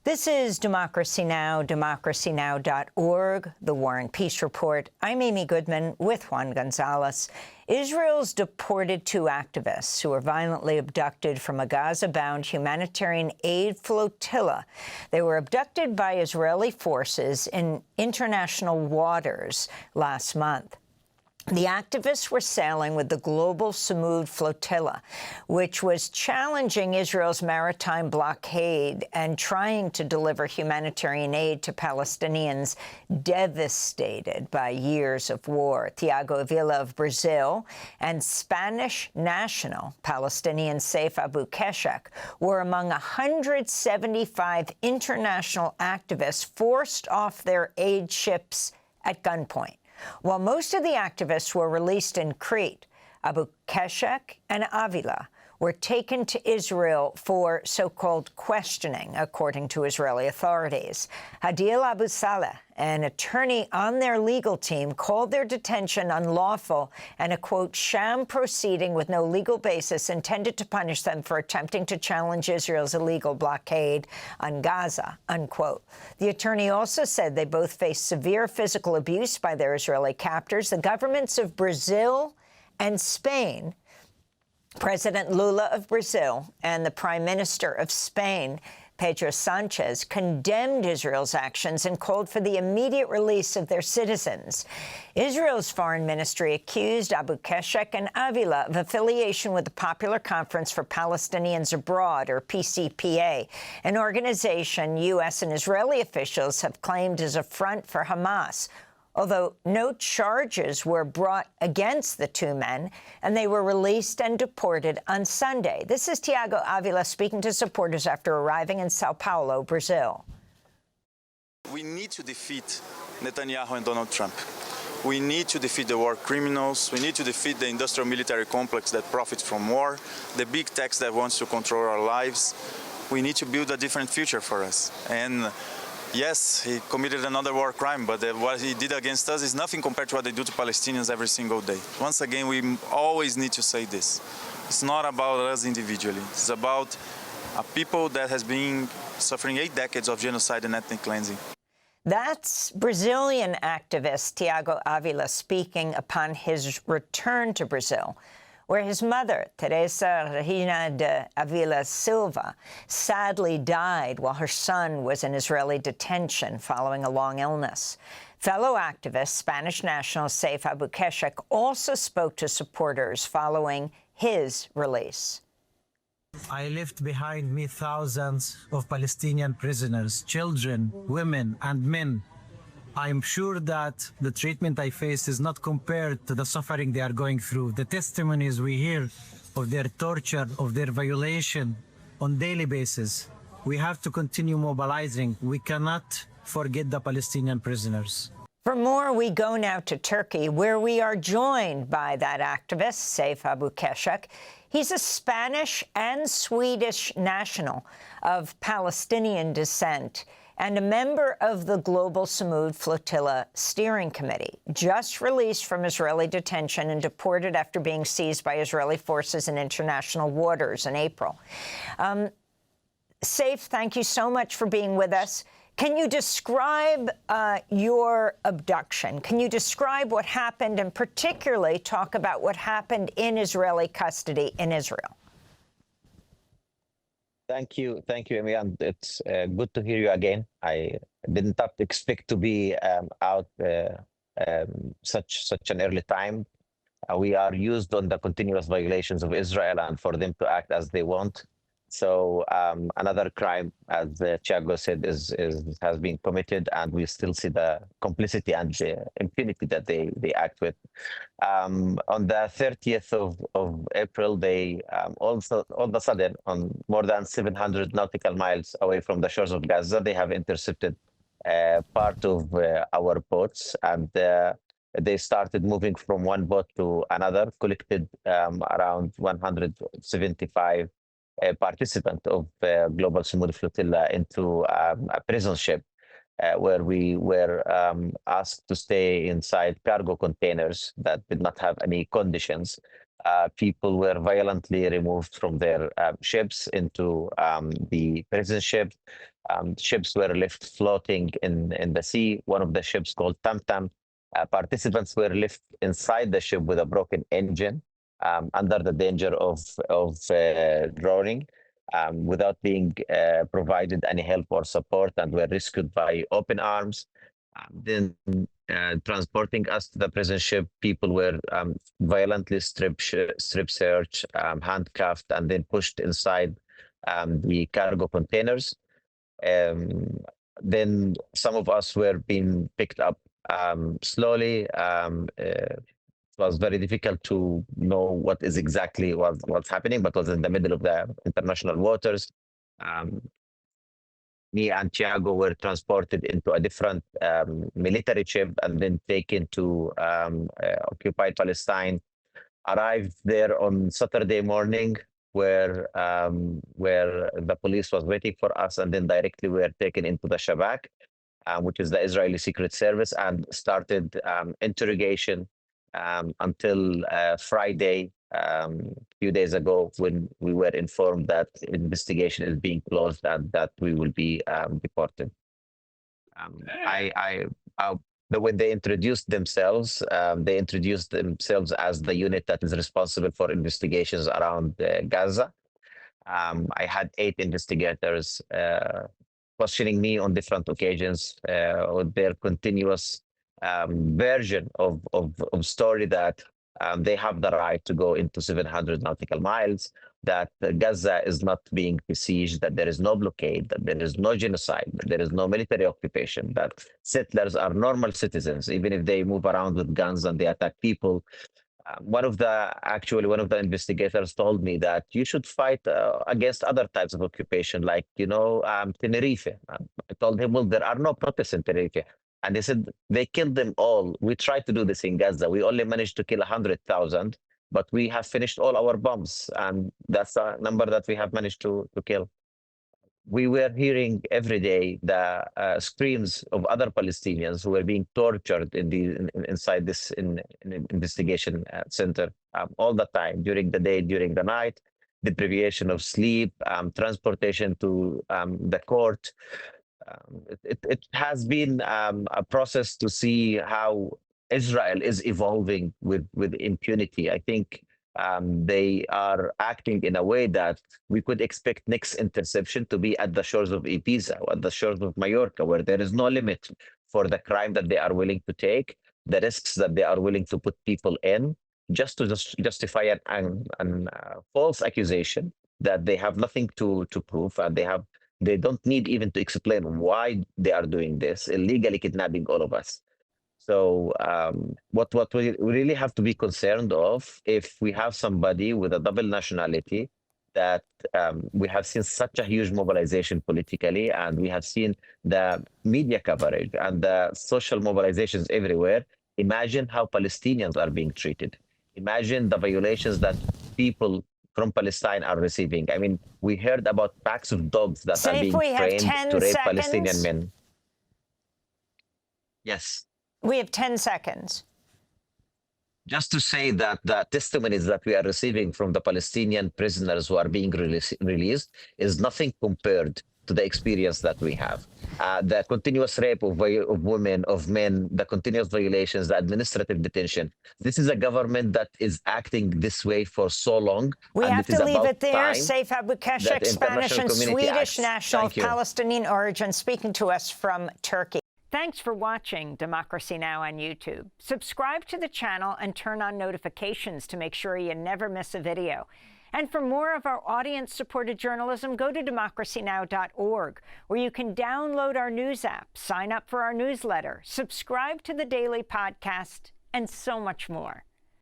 This is Democracy Now!, democracynow.org, the War and Peace Report. I'm Amy Goodman with Juan Gonzalez. Israel's deported two activists who were violently abducted from a Gaza-bound humanitarian aid flotilla. They were abducted by Israeli forces in international waters last month. The activists were sailing with the Global Sumud Flotilla, which was challenging Israel's maritime blockade and trying to deliver humanitarian aid to Palestinians devastated by years of war. Thiago Ávila of Brazil and Spanish national Palestinian Saif Abukeshek were among 175 international activists forced off their aid ships at gunpoint. While most of the activists were released in Crete, Abukeshek and Ávila were taken to Israel for so-called questioning, according to Israeli authorities. Adil Abu Saleh, an attorney on their legal team, called their detention unlawful and a, quote, sham proceeding with no legal basis intended to punish them for attempting to challenge Israel's illegal blockade on Gaza, unquote. The attorney also said they both faced severe physical abuse by their Israeli captors. The governments of Brazil and Spain, President Lula of Brazil and the Prime Minister of Spain, Pedro Sanchez, condemned Israel's actions and called for the immediate release of their citizens. Israel's foreign ministry accused Abukeshek and Ávila of affiliation with the Popular Conference for Palestinians Abroad, or PCPA, an organization U.S. and Israeli officials have claimed is a front for Hamas, although no charges were brought against the two men, and they were released and deported on Sunday. This is Thiago Ávila speaking to supporters after arriving in Sao Paulo, Brazil. We need to defeat Netanyahu and Donald Trump. We need to defeat the war criminals. We need to defeat the industrial military complex that profits from war, the big techs that wants to control our lives. We need to build a different future for us. And yes, he committed another war crime, but what he did against us is nothing compared to what they do to Palestinians every single day. Once again, we always need to say this. It's not about us individually. It's about a people that has been suffering 8 decades of genocide and ethnic cleansing. That's Brazilian activist Thiago Ávila speaking upon his return to Brazil, where his mother, Teresa Regina de Avila Silva, sadly died while her son was in Israeli detention following a long illness. Fellow activist, Spanish national Saif Abukeshek, also spoke to supporters following his release. I left behind me thousands of Palestinian prisoners, children, women, and men. I'm sure that the treatment I face is not compared to the suffering they are going through. The testimonies we hear of their torture, of their violation on daily basis. We have to continue mobilizing. We cannot forget the Palestinian prisoners. For more, we go now to Turkey, where we are joined by that activist, Saif Abukeshek. He's a Spanish and Swedish national of Palestinian descent and a member of the Global Sumud Flotilla Steering Committee, just released from Israeli detention and deported after being seized by Israeli forces in international waters in April. Saif, thank you so much for being with us. Can you describe your abduction? Can you describe what happened and particularly talk about what happened in Israeli custody in Israel? Thank you, Amy, and it's good to hear you again. I didn't expect to be out such an early time. We are used on the continuous violations of Israel and for them to act as they want. So another crime, as Thiago said, has been committed, and we still see the complicity and the impunity that they act with. On the 30th of April, they also, all of a sudden, on more than 700 nautical miles away from the shores of Gaza, they have intercepted part of our boats, and they started moving from one boat to another, collected around 175 participant of Global Sumud Flotilla into a prison ship where we were asked to stay inside cargo containers that did not have any conditions. People were violently removed from their ships into the prison ship. Ships were left floating in the sea. One of the ships called Tam. Participants were left inside the ship with a broken engine under the danger of drowning without being provided any help or support, and were rescued by open arms. Then transporting us to the prison ship, people were violently strip searched, handcuffed, and then pushed inside the cargo containers. Then some of us were being picked up slowly. It was very difficult to know what is exactly what's happening, but was in the middle of the international waters. Me and Thiago were transported into a different military ship and then taken to occupied Palestine. Arrived there on Saturday morning, where the police was waiting for us, and then directly we were taken into the Shabak, which is the Israeli Secret Service, and started interrogation until Friday, a few days ago, when we were informed that investigation is being closed and that we will be deported. When they introduced themselves as the unit that is responsible for investigations around Gaza. I had 8 investigators questioning me on different occasions with their continuous version of story that they have the right to go into 700 nautical miles, that Gaza is not being besieged, that there is no blockade, that there is no genocide, that there is no military occupation, that settlers are normal citizens, even if they move around with guns and they attack people. One of the investigators told me that you should fight against other types of occupation, like, Tenerife. I told him, well, there are no protests in Tenerife. And they said they killed them all. We tried to do this in Gaza. We only managed to kill 100,000, but we have finished all our bombs. And that's the number that we have managed to kill. We were hearing every day the screams of other Palestinians who were being tortured inside this investigation center all the time, during the day, during the night, deprivation of sleep, transportation to the court. It has been a process to see how Israel is evolving with impunity. I think they are acting in a way that we could expect next interception to be at the shores of Ibiza or at the shores of Mallorca, where there is no limit for the crime that they are willing to take, the risks that they are willing to put people in, just to justify an false accusation that they have nothing to prove, and they don't need even to explain why they are doing this, illegally kidnapping all of us. So what we really have to be concerned of, if we have somebody with a double nationality, that we have seen such a huge mobilization politically, and we have seen the media coverage and the social mobilizations everywhere. Imagine how Palestinians are being treated. Imagine the violations that people from Palestine are receiving. I mean, we heard about packs of dogs that are being trained to rape Palestinian men. Yes. We have 10 seconds. Just to say that the testimonies that we are receiving from the Palestinian prisoners who are being released is nothing compared to the experience that we have. The continuous rape of women, of men, the continuous violations, the administrative detention. This is a government that is acting this way for so long. We have to leave it there. Saif Abukeshek, Spanish and Swedish national of Palestinian origin, speaking to us from Turkey. Thanks for watching Democracy Now! On YouTube. Subscribe to the channel and turn on notifications to make sure you never miss a video. And for more of our audience-supported journalism, go to democracynow.org, where you can download our news app, sign up for our newsletter, subscribe to the daily podcast, and so much more.